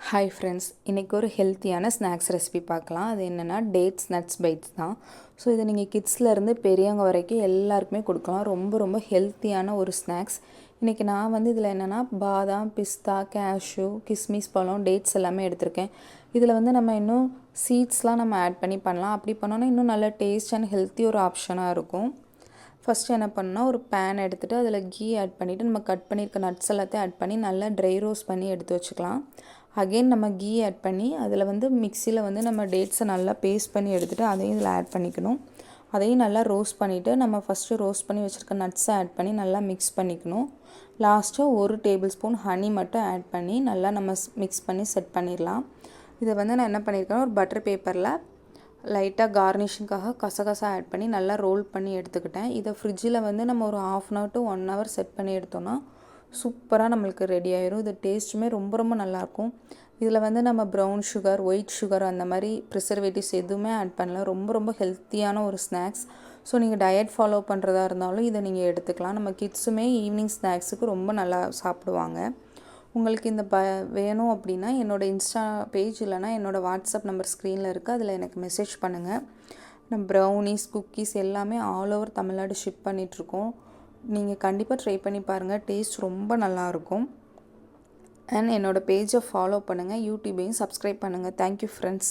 Hi friends, இன்றைக்கி ஒரு ஹெல்த்தியான ஸ்நாக்ஸ் ரெசிபி பார்க்கலாம். அது என்னென்னா டேட்ஸ் நட்ஸ் பைட்ஸ் தான். ஸோ இதை நீங்கள் கிட்ஸ்லேருந்து பெரியவங்க வரைக்கும் எல்லாருக்குமே கொடுக்கலாம். ரொம்ப ரொம்ப ஹெல்த்தியான ஒரு ஸ்நாக்ஸ். இன்றைக்கி நான் வந்து இதில் என்னென்னா பாதாம், பிஸ்தா, கேஷ்யூ, கிஸ்மிஸ் பழம், டேட்ஸ் எல்லாமே எடுத்திருக்கேன். இதில் வந்து நம்ம இன்னும் சீட்ஸ்லாம் நம்ம ஆட் பண்ணி பண்ணலாம். அப்படி பண்ணோன்னா இன்னும் நல்ல டேஸ்ட் அண்ட் ஹெல்த்தி ஒரு ஆப்ஷனாக இருக்கும். ஃபஸ்ட்டு என்ன பண்ணால் ஒரு பேன் எடுத்துகிட்டு அதில் கீ ஆட் பண்ணிவிட்டு நம்ம கட் பண்ணியிருக்க நட்ஸ் எல்லாத்தையும் ஆட் பண்ணி நல்லா ட்ரை ரோஸ்ட் பண்ணி எடுத்து வச்சுக்கலாம். அகெயின் நம்ம கீ ஆட் பண்ணி அதில் வந்து மிக்சியில் வந்து நம்ம டேட்ஸை நல்லா பேஸ்ட் பண்ணி எடுத்துகிட்டு அதையும் இதில் ஆட் பண்ணிக்கணும். அதையும் நல்லா ரோஸ்ட் பண்ணிவிட்டு நம்ம ஃபஸ்ட்டு ரோஸ்ட் பண்ணி வச்சுருக்க நட்ஸை ஆட் பண்ணி நல்லா மிக்ஸ் பண்ணிக்கணும். லாஸ்ட்டாக 1 டேபிள் ஸ்பூன் ஹனி மட்டும் ஆட் பண்ணி நல்லா நம்ம மிக்ஸ் பண்ணி செட் பண்ணிடலாம். இதை வந்து நான் என்ன பண்ணியிருக்கேன்னா ஒரு பட்டர் பேப்பரில் லைட்டாக கார்னிஷிங்காக கசகசா ஆட் பண்ணி நல்லா ரோல் பண்ணி எடுத்துக்கிட்டேன். இதை ஃப்ரிட்ஜில் வந்து நம்ம ஒரு 1/2 hour to 1 hour செட் பண்ணி எடுத்தோன்னா சூப்பராக நம்மளுக்கு ரெடி ஆயிரும். இது டேஸ்ட்டுமே ரொம்ப ரொம்ப நல்லாயிருக்கும். இதில் வந்து நம்ம ப்ரௌன் சுகர், ஒயிட் சுகர் அந்த மாதிரி ப்ரிசர்வேட்டிவ்ஸ் எதுவுமே ஆட் பண்ணல. ரொம்ப ரொம்ப ஹெல்த்தியான ஒரு ஸ்நாக்ஸ். ஸோ நீங்கள் டயட் ஃபாலோ பண்ணுறதா இருந்தாலும் இதை நீங்கள் எடுத்துக்கலாம். நம்ம கிட்ஸுமே ஈவினிங் ஸ்நாக்ஸுக்கு ரொம்ப நல்லா சாப்பிடுவாங்க. உங்களுக்கு இந்த வேணும் அப்படின்னா என்னோடய இன்ஸ்டா பேஜ் இல்லைனா என்னோடய வாட்ஸ்அப் நம்பர் ஸ்க்ரீனில் இருக்குது. அதில் எனக்கு மெசேஜ் பண்ணுங்கள். நம்ம ப்ரௌனிஸ், குக்கீஸ் எல்லாமே ஆல் ஓவர் தமிழ்நாடு ஷிப் பண்ணிகிட்ருக்கோம். நீங்கள் கண்டிப்பாக ட்ரை பண்ணி பாருங்கள். டேஸ்ட் ரொம்ப நல்லாயிருக்கும். அண்ட் என்னோடய பேஜை ஃபாலோ பண்ணுங்கள். யூடியூபையும் சப்ஸ்கிரைப் பண்ணுங்கள். Thank you friends.